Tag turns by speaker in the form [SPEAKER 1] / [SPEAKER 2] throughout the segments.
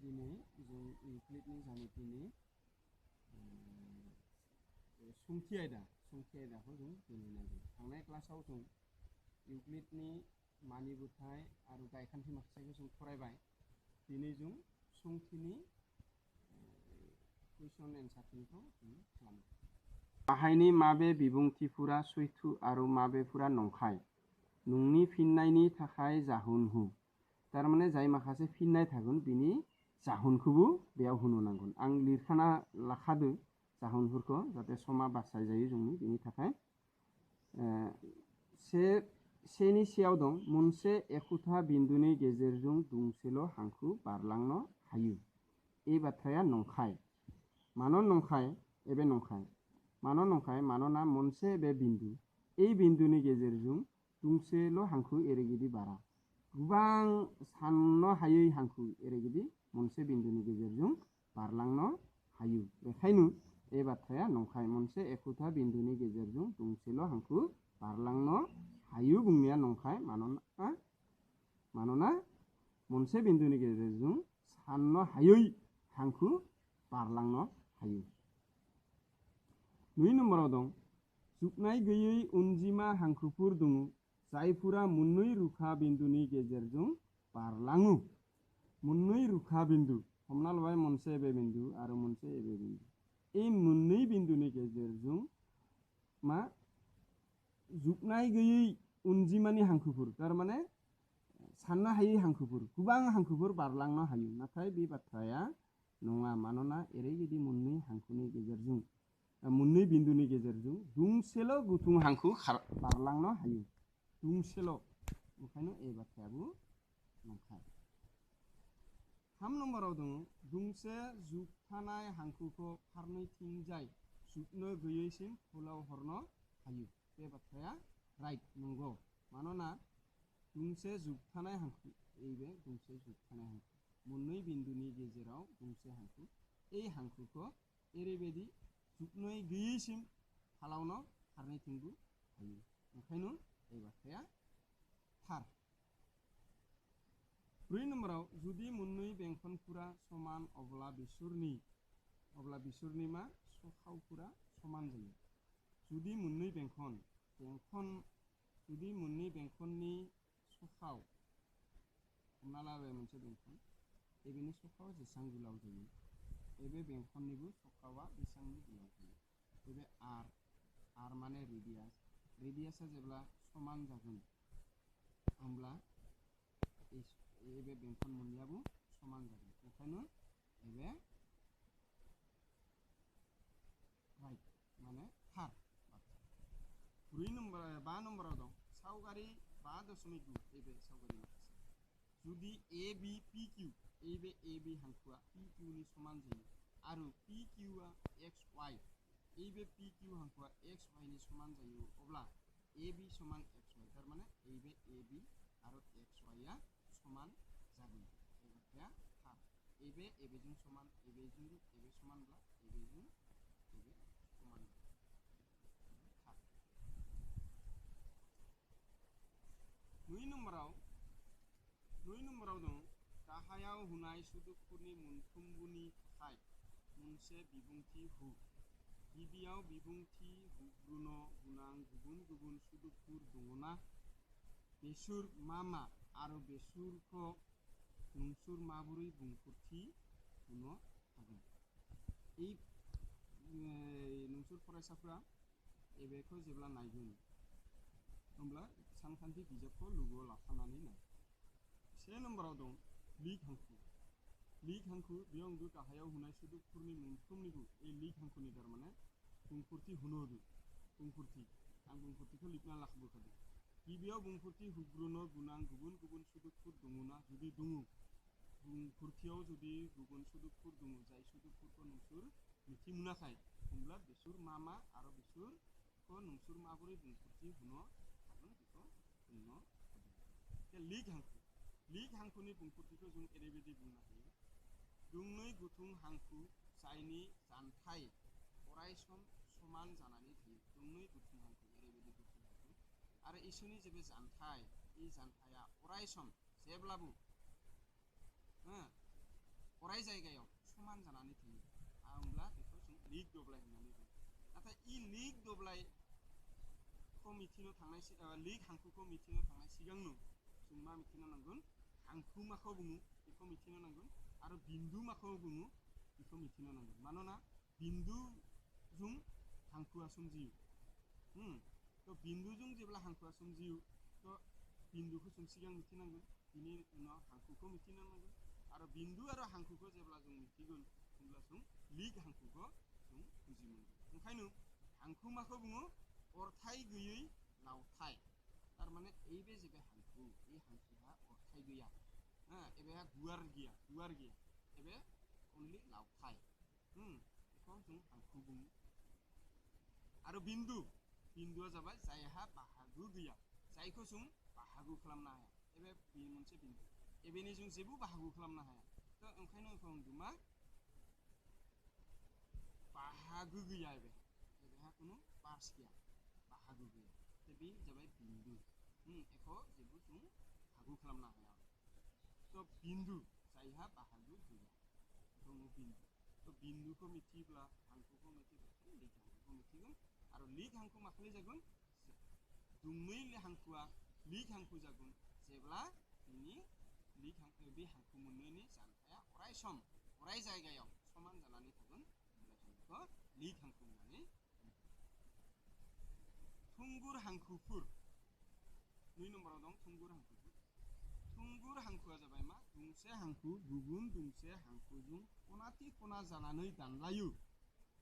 [SPEAKER 1] दिनै जों इउक्लिडनि ज्यामितिनि सोंथि आयदाखौ जों दिनै नायगोन। थांनाय क्लासाव जों इउक्लिडनि मानिबोथाय आरो गायखान्थि माखासेखौ जों फरायबाय। दिनै जों सोंथिनि कुइसन एन्सारखौ जों खालामो। गाहायनि माबे बिबुंथिफोरा सैथो आरो माबेफोरा नंखाय? नोंनि फिननायनि थाखाय जाहोन हो। थारमाने जाय माखासे फिननाय थागोन बिनि जाहोनखौबो बेयाव होनो नांगोन। आं लिरखाना लाखादो जाहोनफोरखौ जाहाथे समा बासाय जायो जोंनि बेनि थाखाय। सेनि सेयाव दं मोनसे एखुथा बिन्दुनि गेजेरजों गंसेल' हांखो बारलांनो हायो। बे बाथ्राया नंखाय। मानो नंखाय? एबे नंखाय। मानो नंखाय? मानोना मोनसे बे बिन्दु এই बिन्दुनि गेजेरजों गंसेल' हांखो एरैबायदि बारा। गोबां साननो हायै हांखो एरैबायदि मोनसे बिन्दुनि गेजेरजों बारलांनो हायो। बेखायनो बे बाथ्राया नंखाय। मोनसे एखुथा बिन्दुनि गेजेरजों गंसेल' हांखो बारलांनो हायो बुंनाया नंखाय। मानोना मोनसे बिन्दुनि गेजेरजों साननो हायै हांखो बारलांनो हायो। 2 नम्बराव दं जोबनाय गैयै अनजिमा हांखोफोर दङ जायफोरा मोननै रोखा बिन्दुनि गेजेरजों बारलाङो। मोननै रोखा बिन्दु हमना लाबाय मोनसे एबे बिन्दु आरो मोनसे एबे बिन्दु। এই मोननै बिन्दुनि गेजेरजों मा जोबनाय गैयै अनजिमानि हांखोफोर थारमाने साननो हायै हांखोफोर गोबां हांखोफोर बारलांनो हायो। नाथाय बे बाथ्राया नङा। मानोना एरैबायदि मोननै हांखोनि गेजेरजों मोननै बिन्दुनि गेजेरजों गंसेल' गुथुं हांखो बारलांनो हायो। गंसेल'। ओंखायनो ए बाथ्रायाबो नंखाय। 3 नम्बराव दङ गंसे जोबथानाय हांखोखौ फारनैथिंजाय जोबनो गैयैसिम फोलाव हरनो हायो। बे बाथ्राया राइट नंगौ। मानोना गंसे जोबथानाय हांखो एबे गंसे जोबथानाय हांखो मोननै बिन्दुनि गेजेराव गंसे हांखो এই हांखोखौ एरैबायदि जोबनो गैयैसिम फालावनो फारनैथिंबो हायो। ओंखायनो बे बाथ्राया थार। 4 नम्बराव जुदि मोननै बेंखनफोरा समान अब्ला बिसोरनि मा सखावफोरा समान जायो। जुदि मोननै बेंखननि सखाव हमना लाबाय मोनसे बेंखन एबेनि सखाव जेसां गोलाव जायो एबे बेंखननिबो सखावा बेसांनो गोलाव जायो। एबे आर माने रेडियासआ जेब्ला समान जागोन होमब्ला एबे बेंखन मोननैयाबो समान जागोन। ओंखायनो एबे राइट माने थार बाथ्रा। 5 नम्बराव दं सावगारि 5.9 एबे सावगारि माखासे जुदि ए बि पि किउ एबे ए बि हांखोआ पि किउ नि समान जायो आरो पि किउआ एक्स वाइ एबे पि किउ हांखोआ एक्स वाइ नि समान जायो अब्ला ए बि समान एक्स वाइ थारमाने एबे ए बि आरो एक्स वाइआ समान जागोन। बे बाथ्राया थार। एबेजों समान एबेजों एबे समानब्ला एबेजों एबे समान थार। 2 नम्बराव दं गाहायाव होनाय सोदोबफोरनि मोनफ्रोमबोनि थाखाय मोनसे बिबुंथि हो। गिबियाव बिबुंथि होग्रोनो गोनां गुबुन गुबुन सोदोबफोर दङना? बेसोर मा आरो बेसोरखौ नोंसोर माबोरै बुंफोरथि होनो हागोन? नोंसोर फरायसाफोरा एबेखौ जेब्ला नायगोन होमब्ला सानखान्थि बिजाबखौ लोगोआव लाफानानै नाय। 3 नम्बराव दं लिग हांखो। लिग हांखो बेयाव गाहायाव होनाय सोदोबफोरनि मोनफ्रोमनिबो लिग हांखोनि थारमाने बुंफोरथि होनो होदो। आं बुंफोरथिखौ लिरना लाखिबोखादों। गिबियाव बुंफोरथि होग्रोनो गोनां गुबुन गुबुन सोदोबफोर दङना? जुदि दङ बुंफोरथियाव जुदि गुबुन सोदोबफोर दङ जाय सोदोबफोरखौ नोंसोर मिथि मोनाखै होमब्ला बेसोर मा आरो बेसोरखौ नोंसोर माबोरै बुंफोरथि होनो हागोन बेखौ बुंनो हागोन। लिग हांखोनि बुंफोरथिखौ जों एरैबायदि बुंनो हायो दोंनै गुथुं हांखो जायनि जानथाय अरायसम समान जानानै थायो। दोंनै गुथुं हांखो एरैबायदि गुथुं हांखो आरो इसोरनि जेबे जानथाय बे जानथाया अरायसम जेब्लाबो अराय जायगायाव समान जानानै थायो होमब्ला बेखौ जों लिग दब्लाय होननानै बुङो नाथाय इ लिग दब्लायखौ मिथिनो थांनाय लिग हांखोखौ मिथिनो थांनाय सिगांनो जों मा मिथिनो नांगोन हांखो माखौ बुङो बेखौ मिथिनो नांगोन आरो बिन्दु माखौ बुङो बेखौ मिथिनो नांगोन मानोना बिन्दुजों हांखोआ सोमजियो तो बिन्दुजों जेब्ला हांखोआ सोमजियो तो बिन्दुखौ जों सिगां मिथिनांगोन बिनि उनाव हांखोखौ मिथिनो नांगोन आरो बिन्दु आरो हांखोखौ जेब्ला जों मिथिगोन होमब्ला जों लिग हांखोखौ जों बुजि मोनगोन ओंखायनो हांखो माखौ बुङो अरथाय गैयै लावथाय तारमाने एबे जेबे हांखो ए हांखोआ अरथाय गैया एबे गुवार गैया एबे अनलि लावथाय बेखौ जों हांखो बुङो आरो बिन्दुआ जाबाय जायहा बाहागो गैया जायखौ जों बाहागो खालामनो हाया एबे बे मोनसे बिन्दु एबेनि जों जेबो बाहागो खालामनो हाया तो ओंखायनो बेखौ बुंदों मा बाहागो गैया एबेहा कुनु पार्स गैया बाहागो गैया तो बे जाबाय बिन्दु एखौ जेबो जों बाहागो खालामनो हाया तो बिन्दु जायहा बाहागो गैया बेखौ बिन्दु तो बिन्दुखौ मिथियोब्ला हांखोखौ मिथिब्ला लिग हांखोखौ मिथिगोन आरो लिग हांखो माखालि जागोन दुंनै हांखोआ लिग हांखो जागोन जेब्ला बिनि लिग हांखो बे हांखो मोननैनि जानथाया अराय जायगायाव समान जानानै थागोन होमब्ला जों बेखौ लिग हांखो होननानै थुंगुर हांखोफोर 2 नम्बराव दं थुंगुर हांखोआ जाबाय मा दोंसे हांखो गुबुन दोंसे हांखोजों खनाथि खना जानानै दानलायो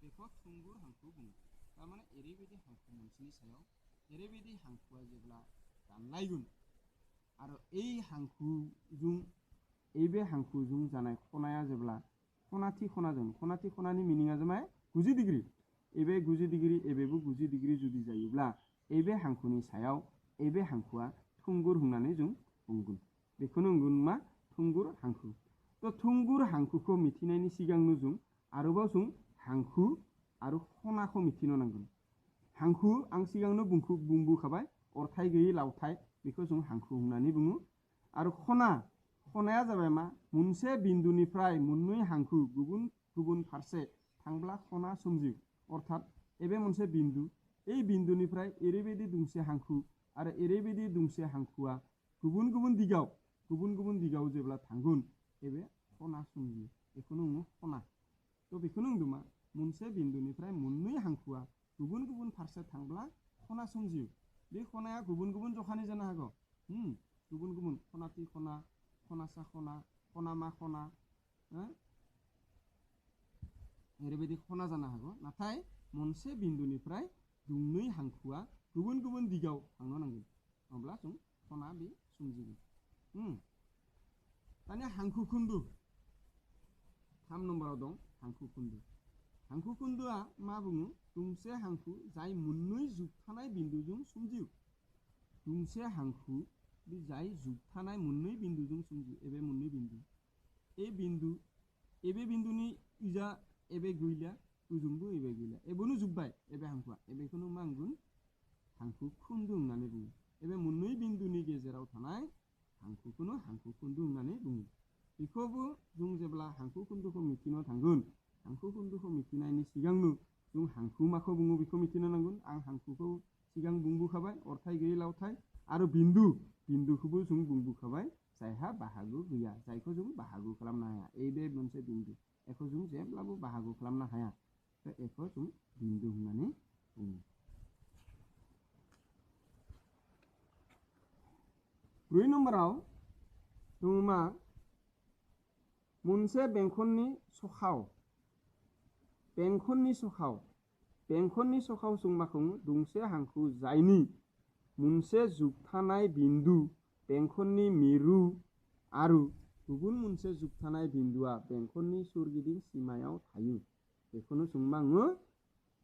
[SPEAKER 1] बेखौ थुंगुर हांखो बुङो तारमाने एरैबायदि हांखो मोनसेनि सायाव एरैबायदि हांखोआ जेब्ला दानलायगोन आरो এই हांखोजों जानाय खनाया जेब्ला खनाथि खनानि मिनिङा जाबाय 90 डिग्री एबे 90 डिग्री एबेबो 90 डिग्री जुदि जायोब्ला एबे हांखोनि सायाव एबे हांखोआ थुंगुर होननानै जों बुंगोन बेखौनो बुंगोन मा थुंगुर हांखो तो थुंगुर हांखोखौ मिथिनायनि सिगांनो जों आरोबाव जों हांखो आरो खनाखौ मिथिनो नांगोन हांखो आं सिगांनो बुंबोखाबाय अरथाय गैयै लावथाय बेखौ जों हांखो होननानै बुङो आरो खनाया जाबाय मा मोनसे बिन्दुनिफ्राय मोननै हांखो गुबुन फारसे थांब्ला खना सोमजियो अर्थात एबे मोनसे बिन्दु এই बिन्दुनिफ्राय एरैबायदि दोंसे हांखो आरो एरैबायदि दोंसे हांखोआ गुबुन दिगाव जेब्ला थांगोन एबे खना सोमजियो बेखौनो बुङो खना तो बेखौनो बुंदों मा मोनसे बिन्दुनिफ्राय मोननै हांखोआ गुबुन फारसे थांब्ला खना सोमजियो बे खनाया गुबुन जखानि जानो हागौ गुबुन खनाथि खना खनासा खना खनामा खना एरैबायदि खना जानो हागौ नाथाय मोनसे बिन्दुनिफ्राय दोंनै हांखोआ गुबुन दिगाव थांनो नांगोन अब्ला जों खना बे सोमजिगोन दानिया हांखो खोन्दो 3 नम्बराव दं हांखो खोन्दोआ मा बुङो दोंसे हांखो जाय मोननै जोबथानाय बिन्दुजों सोमजियो दोंसे हांखो जाय जोबथानाय मोननै बिन्दुजों सोमजियो एबे मोननै एबे बिन्दुनि इजा एबे गैला ओजोंबो एबे गैला एबेनो जोब्बाय एबे हांखोआ एबेखौनो मा होनगोन हांखो खोन्दो होननानै बुङो एबे मोननै बिन्दुनि गेजेराव थानाय हांखोखौनो हांखो खोन्दो होननानै बुङो बेखौबो जों जेब्ला हांखो खोन्दोखौ मिथिनो थांगोन हांखो खोन्दोखौ मिथिनायनि सिगांनो जों हांखो माखौ बुङो बेखौ मिथिनो नांगोन आं हांखोखौ सिगां बुंबोखाबाय अरथाय गैयै लावथाय आरो बिन्दुखौबो जों बुंबोखाबाय जायहा बाहागो गैया जायखौ जों बाहागो खालामनो हाया एबे मोनसे बिन्दु एखौ जों जेब्लाबो बाहागो खालामनो हाया तो एखौ जों बिन्दु होननानै बुङो 2 नम्बराव दङ मा मोनसे बेंखननि सखाव जों माखौ दोंसे हांखो जायनि मोनसे जोबथानाय बिन्दु बेंखननि मिरु आरो गुबुन मोनसे जोबथानाय बिन्दुआ बेंखननि सोरगिदिं सीमायाव थायो बेखौनो जों मा बुङो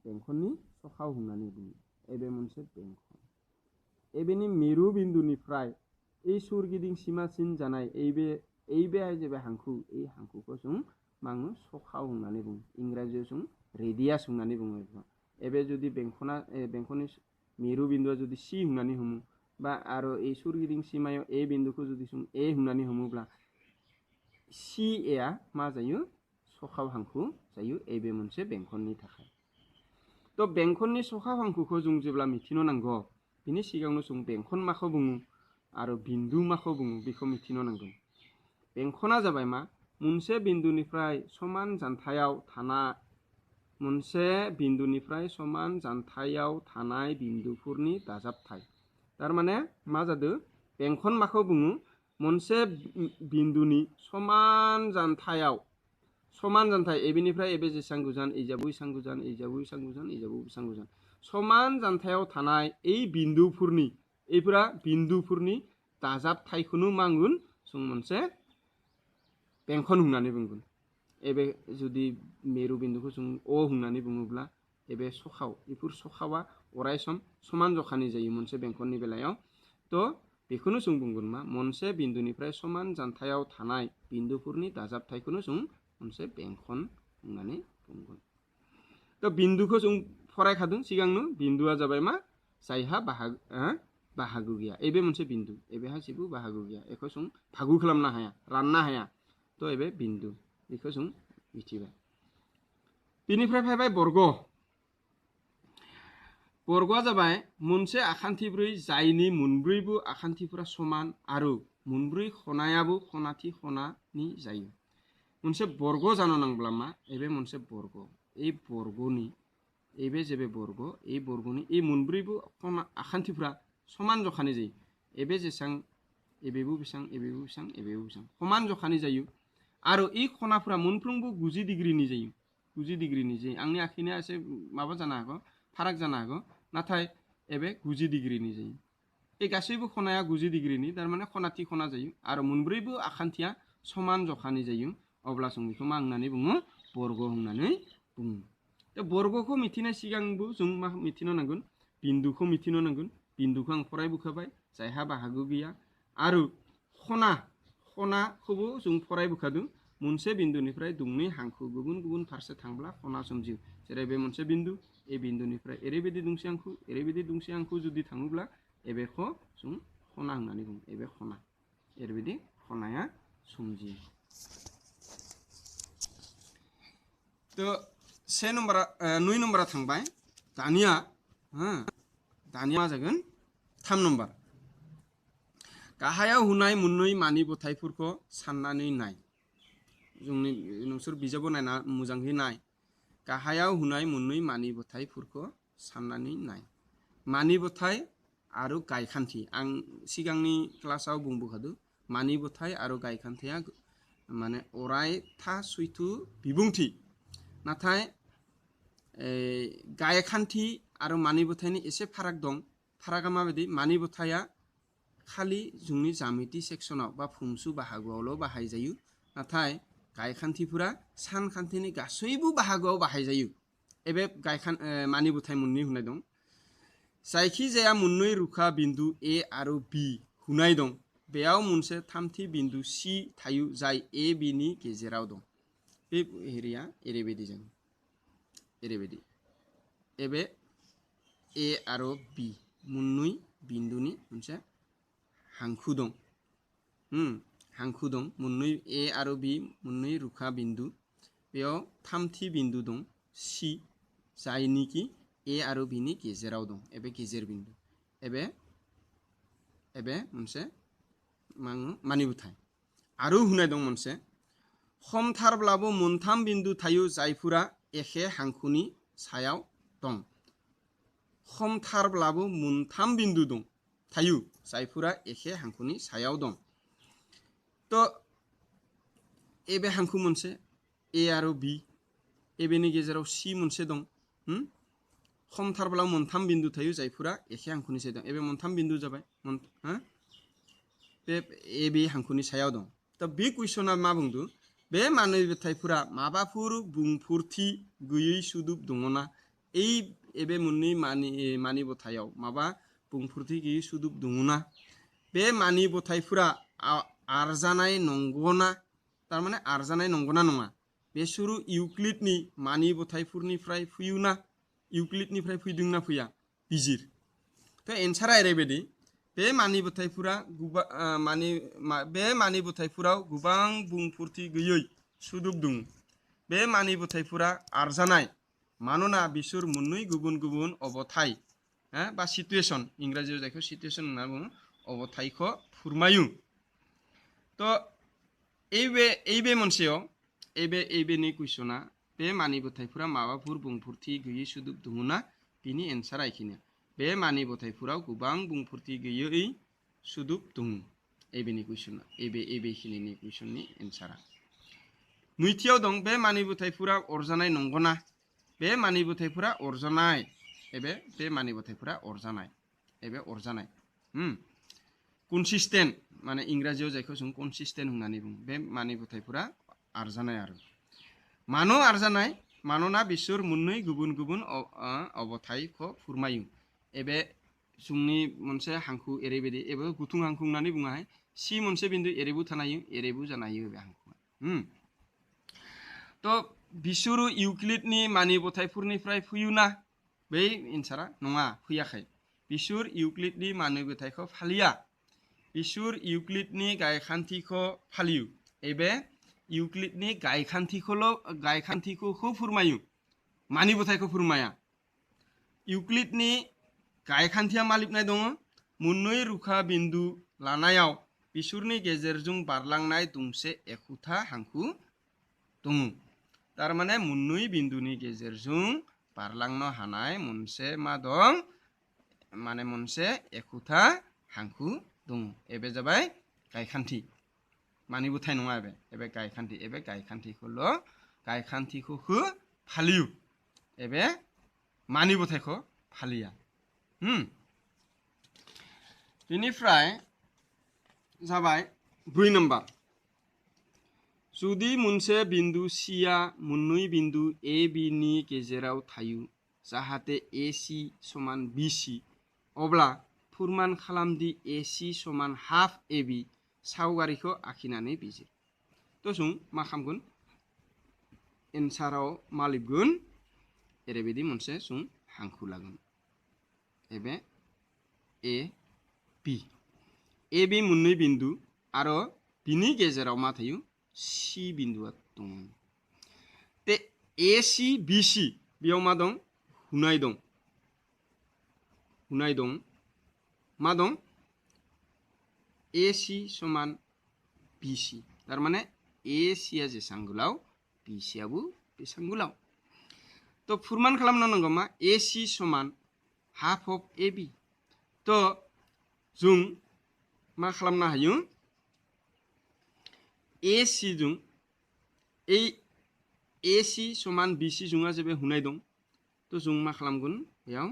[SPEAKER 1] बेंखननि सखाव होननानै बुङो एबे मोनसे बेंखन एबेनि मिरु बिन्दुनिफ्राय এই सोरगिदिं सीमासिन जानाय एबे जेबे हांखो এই हांखोखौ जों मा बुङो सखाव होननानै बुङो इंराजियाव जों रेडियास होननानै बुङो एबे जुदि बेंखननि मिरु बिन्दुआ जुदि सि होननानै हमो बा आरो এই सोरगिदिं सीमायाव ए बिन्दुखौ जुदि जों ए होननानै हमोब्ला सि एआ मा जायो सखाव हांखो जायो एबे मोनसे बेंखननि थाखाय तो बेंखननि सखाव हांखोखौ जों जेब्ला मिथिनो नांगौ बिनि सिगाङावनो जों बेंखन माखौ बुङो आरो बिन्दु माखौ बुङो बेखौ मिथिनो नांगौ बेंखना जाबाय मा मोनसे बिन्दुनिफ्राय समान जानथायाव थानाय मोनसे बिन्दुनिफ्राय समान जानथायाव थानाय बिन्दुफोरनि दाजाबथाय तारमाने मा जादो बेंखन माखौ बुङो मोनसे बिन्दुनि समान जानथायाव समान जानथाय एबेनिफ्राय एबे जेसां गोजान एजाबो इसां गोजान एजाबो इसां गोजान एजाबो इसां गोजान समान जानथायाव थानाय এই बिन्दुफोरनि दाजाबथायखौनो मांगोन जों मोनसे बेंखन होननानै बुंगोन एबे जुदि मेरु बिन्दुखौ जों अ होननानै बुङोब्ला एबे सखाव बेफोर सखावा अराय सम समान जखानि जायो मोनसे बेंखननि बेलायाव तो बेखौनो जों बुंगोन मा मोनसे बिन्दुनिफ्राय समान जानथायाव थानाय बिन्दुफोरनि दाजाबथायखौनो जों मोनसे बेंखन होननानै बुंगोन तो बिन्दुखौ जों फरायखादों सिगांनो बिन्दुआ जाबाय मा जायहा बाहागो गैया एबे मोनसे बिन्दु एबेहा जेबो बाहागो गैया एखौ जों भागु खालामनो हाया राननो हाया तो एबे बिन्दु बेखौ जों मिथिबाय बिनिफ्राय फैबाय बर्ग बर्गआ जाबाय मोनसे आखान्थिब्रै जायनि मोनब्रैबो आखान्थिफोरा समान आरो मोनब्रै खनायाबो खनाथि खनानि जायो मोनसे बर्ग जानो नांब्ला मा एबे मोनसे बर्ग এই बर्गनि एबे जेबे बर्ग এই बर्गनि এই मोनब्रैबो खना आखान्थिफोरा समान जखानि जायो एबे जेसां एबेबो बेसां एबेबो बेसां एबेबो बेसां समान जखानि जायो आरो এই खनाफोरा मोनफ्रोमबो 90 डिग्रीनि जायो 90 डिग्रीनि जायो आंनि आखिनाया एसे माबा जानो हागौ फाराग जानो हागौ नाथाय एबे 90 डिग्रीनि जायो এই गासैबो खनाया 90 डिग्रीनि तारमाने खनाथि खना जायो आरो मोनब्रैबो आखान्थिया समान जखानि जायो अब्ला जों बेखौ मा होननानै बुङो बर्ग होननानै बुङो तो बर्गखौ मिथिनाय सिगांबो जों मा मिथिनो नांगोन बिन्दुखौ मिथिनो नांगोन बिन्दुखौ आं फरायबोखाबाय जायहा बाहागो गैया आरो खनाखौबो जों फरायबोखादों मोनसे बिन्दुनिफ्राय दोंनै हांखो गुबुन गुबुन फारसे थांब्ला खना सोमजियो जेरै बे मोनसे बिन्दु ए बिन्दुनिफ्राय एरैबायदि दोंसे हांखो जुदि थाङोब्ला एबेखौ जों खना होननानै बुङो एबे खना एरैबायदि खनाया सोमजियो तो से नम्बरा 2 नम्बरा थांबाय दानिया मा जागोन 3 नम्बर गाहायाव होनाय मोननै मानि बोथायफोरखौ साननानै नाय जोंनि नोंसोर बिजाबाव नायना मोजाङै नाय गाहायाव होनाय मोननै मानि बोथायफोरखौ साननानै नाय मानि बोथाय आरो गायखान्थि आं सिगांनि क्लासाव बुंबोखादों मानि बोथाय आरो गायखान्थिया माने अरायथा सैथो बिबुंथि नाथाय गायखान्थि आरो मानि बोथायनि एसे फाराग दं फारागा माबायदि मानि बोथाया खालि जोंनि जामिति सेक्सनाव बा फुमसु बाहागोआवल' बाहायजायो नाथाय गायखान्थिफोरा सानखान्थिनि गासैबो बाहागोआव बाहायजायो एबे मानि बोथाय मोननै होनाय दं जायखि जाया मोननै रुखा बिन्दु ए आरो बी होनाय दं बेयाव मोनसे थामथि बिन्दु सी थायो जाय ए बी नि गेजेराव दं बे हेरिया एरैबायदि जायो एरैबायदि एबे ए आरो बी मोननै बिन्दुनि मोनसे हांखो दं हांखो दं मोननै ए आरो बी मोननै रुखा बिन्दु बेयाव थामथि बिन्दु दं सी जायनिखि ए आरो बी नि गेजेराव दं एबे गेजेर बिन्दु एबे मोनसे मानि बोथाय आरो होनाय दं मोनसे खमथारब्लाबो मोनथाम बिन्दु थायो जायफोरा एखे हांखोनि सायाव दं खमथारब्लाबो मोनथाम बिन्दु दं थायो जायफोरा एखे हांखोनि सायाव दं तो एबे हांखो मोनसे ए आरो बी एबेनि गेजेराव सी मोनसे दं खमथारब्लाबो मोनथाम बिन्दु थायो जायफोरा एखे हांखोनि सायाव दं एबे मोनथाम बिन्दु जाबाय बे ए बी हांखोनि सायाव दं तो बे कुइसना मा बुंदों बे मानि बोथायफोरा माबाफोर बुंफोरथि गैयै सोदोब दङना एबे मोननै मानि बोथायाव माबा बुंफोरथि गैयै सोदोब दङना बे मानि बोथायफोरा आरजानाय नंगौना तारमाने आरजानाय नंगौना नङा बेसोर इउक्लिडनि मानि बोथायफोरनिफ्राय फैयोना इउक्लिडनिफ्राय फैदोंना फैया बिजिर तो एन्सारा एरैबायदि बे मानिबोथायफोरा बे मानिबोथायफोराव गोबां बुंफोरथि गैयै सोदोब दं बे मानिबोथायफोरा आरजानाय मानोना बिसोर मोननै गुबुन गुबुन अबथाय बा सिचुएशन इंराजियाव जायखौ सिचुएशन होनना बुङो अबथायखौ फोरमायो तो एबे मोनसेयाव एबेनि कुइसना बे मानिबोथायफोरा माबाफोर बुंफोरथि गैयै सोदोब दङना बिनि एन्सारा एखिनिया बे मानिबोथायफोराव गोबां बुंफोरथि गैयै सोदोब दङ एबेनि कुइसना एबेखिनिनि कुइसननि एन्सारा नैथियाव दं बे मानिबोथायफोरा अरजानाय नंगौना बे मानिबोथायफोरा अरजानाय बे मानिबोथायफोरा अरजानाय अरजानाय कनसिस्टेन्ट माने इंराजियाव जायखौ जों कनसिस्टेन्ट होननानै बुङो बे मानिबोथायफोरा आरजानाय आरो मानो आरजानाय मानोना बिसोर मोननै गुबुन गुबुन अबथायखौ फोरमायो एबे जोंनि मोनसे हांखो एरैबायदि एबा गुथुं हांखो होननानै बुङो सि मोनसे बिन्दु एरैबो थानो हायो एरैबो जानो हायो बे हांखोआ तो बिसोरो इउक्लिडनि मानिबोथायफोरनिफ्राय फैयोना बै एन्सारा नङा फैयाखै बिसोर इउक्लिडनि मानिबोथायखौ फालिया बिसोर इउक्लिडनि गायखान्थिखौ फालियो एबे इउक्लिडनि गायखान्थिखौ फोरमायो मानिबोथायखौ फोरमाया इउक्लिडनि गायखान्थिया मा लिरनाय दङ मोननै रुखा बिन्दु लानायाव बिसोरनि गेजेरजों बारलांनाय दोंसे एखुथा हांखो दङ तारमाने मोननै बिन्दुनि गेजेरजों बारलांनो हानाय मोनसे मा दं माने मोनसे एखुथा हांखो दङ एबे जाबाय गायखान्थि मानिबोथाय नङा एबे गायखान्थिखौ फालियो एबे मानिबोथायखौ फालिया बेनिफ्राय जाबाय 2 नम्बर जुदि मोनसे बिन्दु सिया मोननै बिन्दु ए बी नि गेजेराव थायो जाहाथे AC समान BC अब्ला फोरमान खालामदि AC समान हाफ AB सावगारिखौ आखिनानै बिजिर तो जों मा खालामगोन एन्साराव मा लिरगोन एरैबायदि मोनसे जों हांखो लागोन एबे AB मोननै बिन्दु आरो बिनि गेजेराव मा थायो C बिन्दुआ दं ते AC BC बेयाव मा दं हुनाय दं मा दं AC समान BC तारमाने AC आ जेसां गोलाव BC आबो बेसां गोलाव तो फोरमान खालामनो नांगौ मा AC समान हाफ अफ AB तो जों मा खालामनो हायो AC जों AC समान BC जोंहा जेबे हुनाय दं तो जों मा खालामगोन बेयाव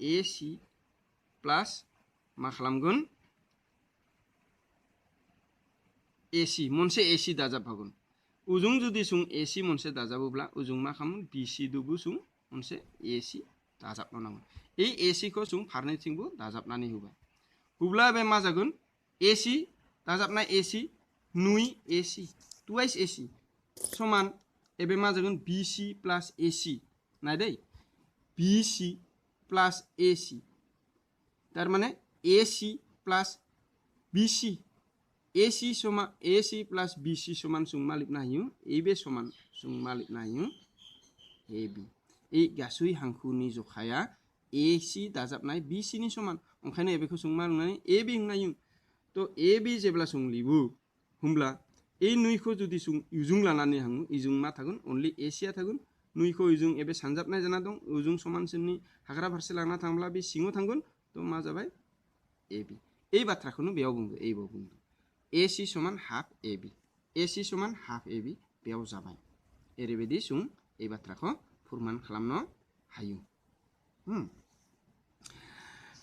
[SPEAKER 1] AC प्लस मा खालामगोन AC मोनसे AC दाजाबफागोन उजुं जुदि जों AC मोनसे दाजाबोब्ला उजुं मा खालामो BC दोबो जों मोनसे AC दाजाबनो नांगोन এই AC खौ जों फारनैथिंबो दाजाबनानै होबाय अब्ला बे मा जागोन AC दाजाबनाय AC नुई AC टुवाइस AC समान एबे मा जागोन BC plus AC नायदै BC plus AC तारमाने AC प्लस BC AC समान AC प्लस BC समान जों मा लिरनो हायो एबे समान जों मा लिरनो हायो AB এই गासै हांखोनि जखाया AC दाजाबनाय BC नि समान ओंखायनो एबेखौ जों मा होननानै AB होननायो तो AB जेब्ला जों लिरो होमब्ला এই नुइखौ जुदि जों इजुं लानानै हाङो इजुं मा थागोन अनलि AC आ थागोन नुइखौ इजुं एबे सानजाबनाय जाना दं इजुं समानसिननि हाग्रा फारसे लाना थांब्ला बे सिङाव थांगोन तो मा जाबाय AB এই बाथ्राखौनो बेयाव बुंदों AC समान हाफ AB AC समान हाफ AB बेयाव जाबाय एरैबायदि जों এই बाथ्राखौ फोरमान खालामनो हायो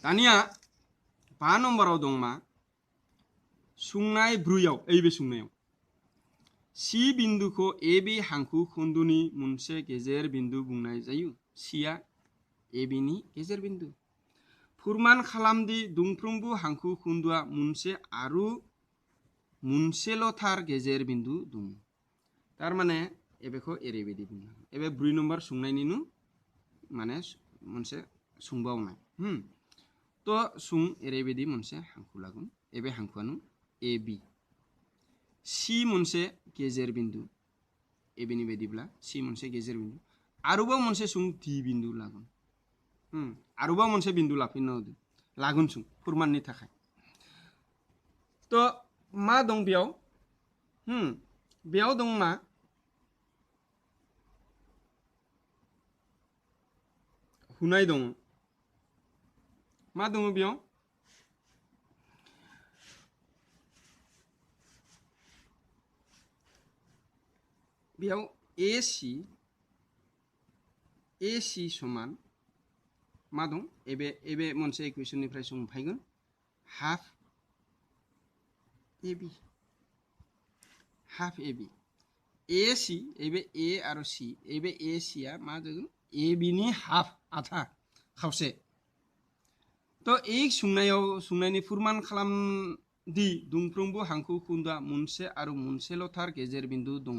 [SPEAKER 1] दानिया 5 नम्बराव दं मा सुंनाय ब्रुयाव एबे सुंनायाव C बिन्दुखौ AB हांखो खोन्दोनि मोनसे गेजेर बिन्दु बुंनाय जायो C आ AB नि गेजेर बिन्दु फोरमान खालामदि दोंफ्रोमबो हांखो खोन्दोआ मोनसे आरो मोनसेल'थार गेजेर बिन्दु दं तारमाने एबेखौ एरैबायदि बुङो एबे 2 नम्बर सुंनायनिनो माने मोनसे सुंबावनाय तो सुं एरैबायदि मोनसे हांखो लागोन एबे हांखोआनो ए बि सि मोनसे गेजेर बिन्दु एबेनि बायदिब्ला सि मोनसे गेजेर बिन्दु आरोबाव मोनसे सुं डि बिन्दु लागोन आरोबाव मोनसे बिन्दु लाफिननो होदो लागोन सुं फोरमाननि थाखाय तो मा दं बेयाव बेयाव दं मा हुनाय दं मा दङ बेयाव बेयाव AC समान मा दं एबे मोनसे इकुवेशननिफ्राय जों मोनफायगोन हाफ AB AC एबे A आरो C एबे AC आ मा जागोन AB नि हाफ आधा खावसे तो एक सुंनायनि फोरमान खालाम दि दुंफ्रोमबो हांखो खोन्दोआ मोनसे आरो मोनसेल'थार गेजेर बिन्दु दङ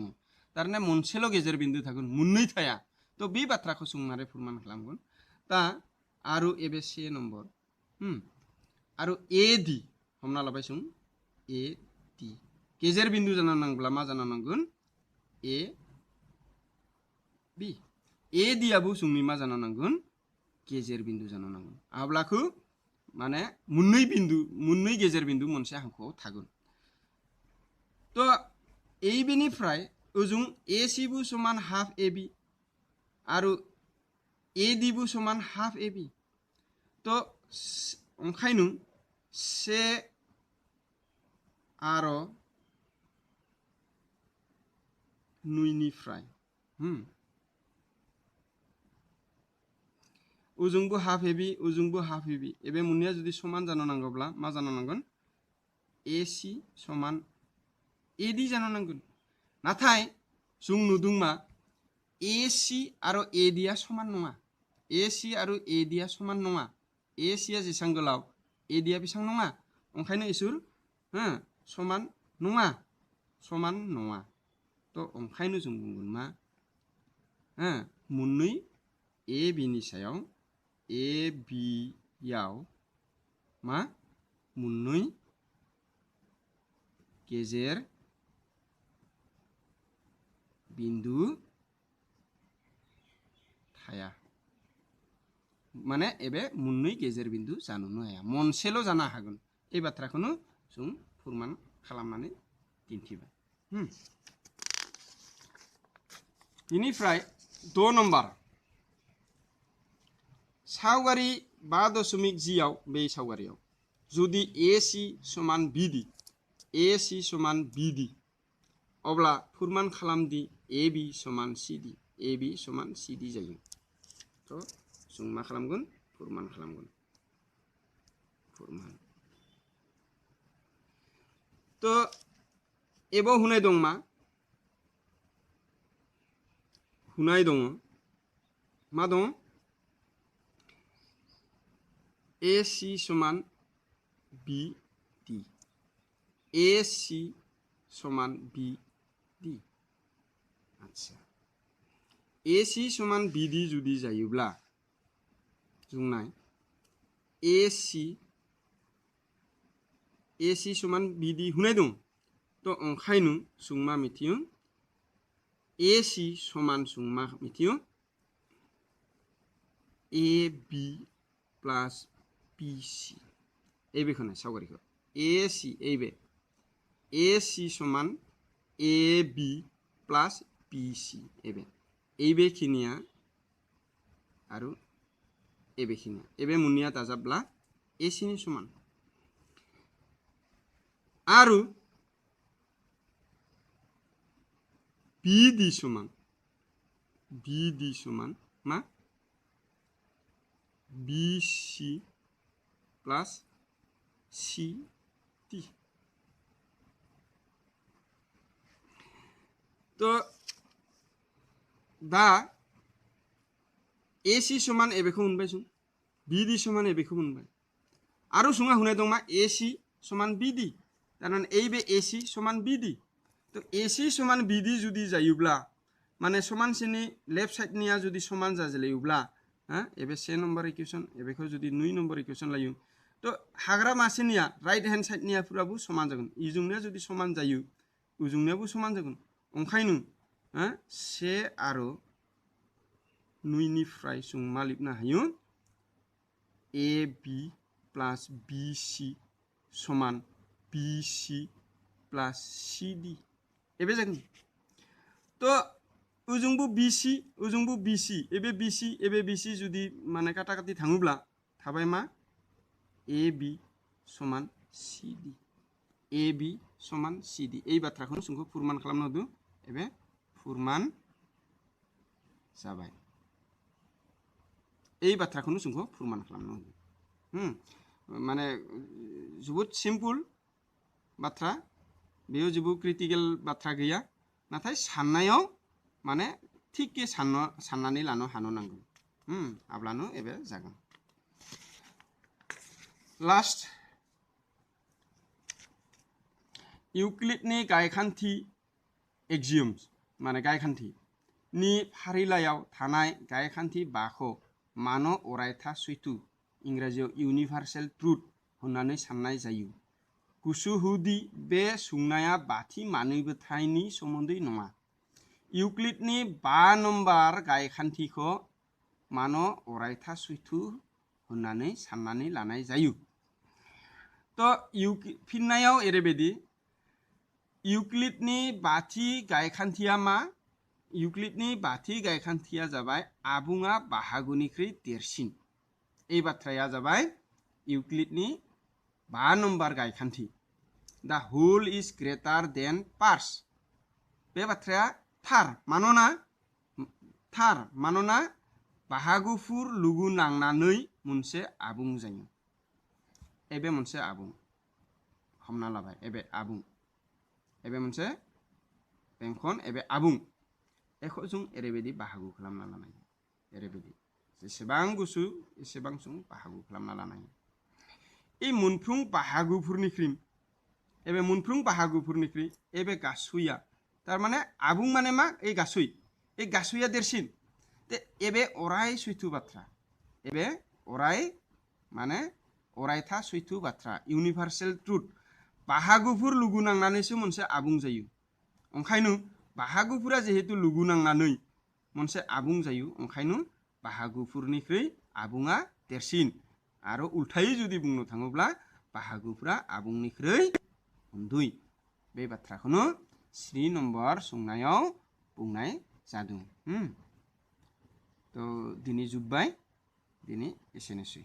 [SPEAKER 1] तारमाने मोनसेल' गेजेर बिन्दु थागोन मोननै थाया तो बे बाथ्राखौ जों मारै फोरमान खालामगोन ता आरो एबे से नम्बर आरो AD हमना लाबाय जों AD गेजेर बिन्दु जाना नांब्ला मा जाना नांगोन AB AD आबो जोंनि मा जाना नांगोन गेजेर बिन्दु जाना नांगोन अब्लाखौ माने मोननै गेजेर बिन्दु मोनसे हांखोआव थागोन तो AB निफ्राय ओजों AC बो समान हाफ AB आरो AD बो समान हाफ AB तो ओंखायनो से आरो नयनिफ्राय ओजोंबो हाफ AB ओजोंबो हाफ AB एबे मोननैया जुदि समान जानो नांगौब्ला मा जानो नांगोन AC समान AD जानो नांगोन नाथाय जों नुदों मा AC आरो AD आ समान नङा AC आरो AD आ समान नङा AC आ जेसां गोलाव AD आ बेसां नङा ओंखायनो इसोर समान नङा तो ओंखायनो जों बुंगोन मा मोननै AB नि सायाव AB याव मा मोननै गेजेर बिन्दु थाया माने एबे मोननै गेजेर बिन्दु जानोनो हाया मोनसेल' जानो हागोन ए बाथ्राखौनो जों फोरमान खालामनानै दिन्थिबाय बेनिफ्राय 2 नम्बर सावगारि 5.G आव बे सावगारियाव जुदि AC समान BD अब्ला फोरमान खालामदि AB समान CD जायो तो जों मा खालामगोन फोरमान खालामगोन तो एबाव हुनाय दं मा दं AC समान BD AC समान BD अच्छा AC समान BD जुदि जायोब्ला जोंनाय AC समान BD हुनाय दं तो ओंखायनो जों मा मिथियो AC समान जों मा मिथियो AB प्लस BC एबेखौ नाय सावगारिखौ AC समान AB प्लस BC एबे खिनिया आरो एबे मोननैया दाजाबब्ला AC नि समान आरो BD समान मा BC प्लस CD तो दा AC समान एबेखौ मोनबाय जों BD समान एबेखौ मोनबाय आरो जोंहा हुनाय दं मा AC समान BD तारमाने एबे AC समान BD तो AC समान BD जुदि जायोब्ला माने समानसिनि लेफ्ट साइडनिया जुदि समान जाजलायोब्ला एबे 1 नम्बर इक्वेशन एबेखौ जुदि 2 नम्बर इक्वेशन लायो तो हाग्रा मासेनिया राइट हैंड साइडनियाफोराबो समान जागोन इजुंनिया जुदि समान जायो उजुंनियाबो समान जागोन ओंखायनो से आरो नुइनिफ्राय जों मा लिरनो हायो A B plus B C समान B C plus C D एबे जागोन तो उजुंबो बी सी एबे बी सी जुदि माने काटा काटि थाङोब्ला थाबाय मा ए बी समान सी डी ए बी समान सी डी এই बाथ्राखौनो जोंखौ फोरमान खालामनो होदो एबे फोरमान जाबाय এই बाथ्राखौनो जोंखौ फोरमान खालामनो होदो माने जोबोद सिम्पल बाथ्रा बेयाव जेबो क्रिटिकल बाथ्रा गैया नाथाय साननायाव माने थिकके साननानै लानो हानो नांगौ अब्लानो एबे जागोन लास्ट इउक्लिडनि गायखान्थि एक्सियम्स माने गायखान्थि नि फारिलाइयाव थानाय गायखान्थि बाखौ मानो अरायथा सैथो इंराजियाव इउनिभार्सेल ट्रुथ होननानै साननाय जायो गुसु हुदि बे सोंनाया बाथि मानैबोथायनि सोमोन्दै नङा इउक्लिडनि 5 नम्बर गायखान्थिखौ मानो अरायथा सैथो होननानै साननानै लानाय जायो तो फिननायाव एरैबायदि इउक्लिडनि बाथि गायखान्थिया मा इउक्लिडनि बाथि गायखान्थिया जाबाय आबुङा बाहागोनिख्रुइ देरसिन এই बाथ्राया जाबाय इउक्लिडनि 5 नम्बर गायखान्थि द होल इज ग्रेटार देन पार्ट्स बे बाथ्राया थार मानोना बाहागोफोर लोगो नांनानै मोनसे आबुं जायो एबे मोनसे आबुं हमना लाबाय एबे आबुं एबे मोनसे बेंखन एबे आबुं एखौ जों एरैबायदि बाहागो खालामना लानाय एरैबायदि जेसेबां गुसु एसेबां जों बाहागो खालामना लानाय এই मोनफ्रोम बाहागोफोरनिख्रुइ एबे गासैया तारमाने आबुं माने मा এই गासैया देरसिन ते एबे अराय सैथो बाथ्रा एबे अराय माने अरायथा सैथो बाथ्रा इउनिभार्सेल ट्रुथ बाहागोफोर लोगो नांनानैसो मोनसे आबुं जायो ओंखायनो बाहागोफोरा जेहेतु लोगो नांनानै मोनसे आबुं जायो ओंखायनो बाहागोफोरनिख्रुइ आबुङा देरसिन आरो उल्थायै जुदि बुंनो थाङोब्ला बाहागोफोरा आबुंनिख्रुइ उन्दै बे बाथ्राखौनो 3 नम्बर सोंनायाव बुंनाय जादों तो दिनै जोब्बाय दिनै एसेनोसै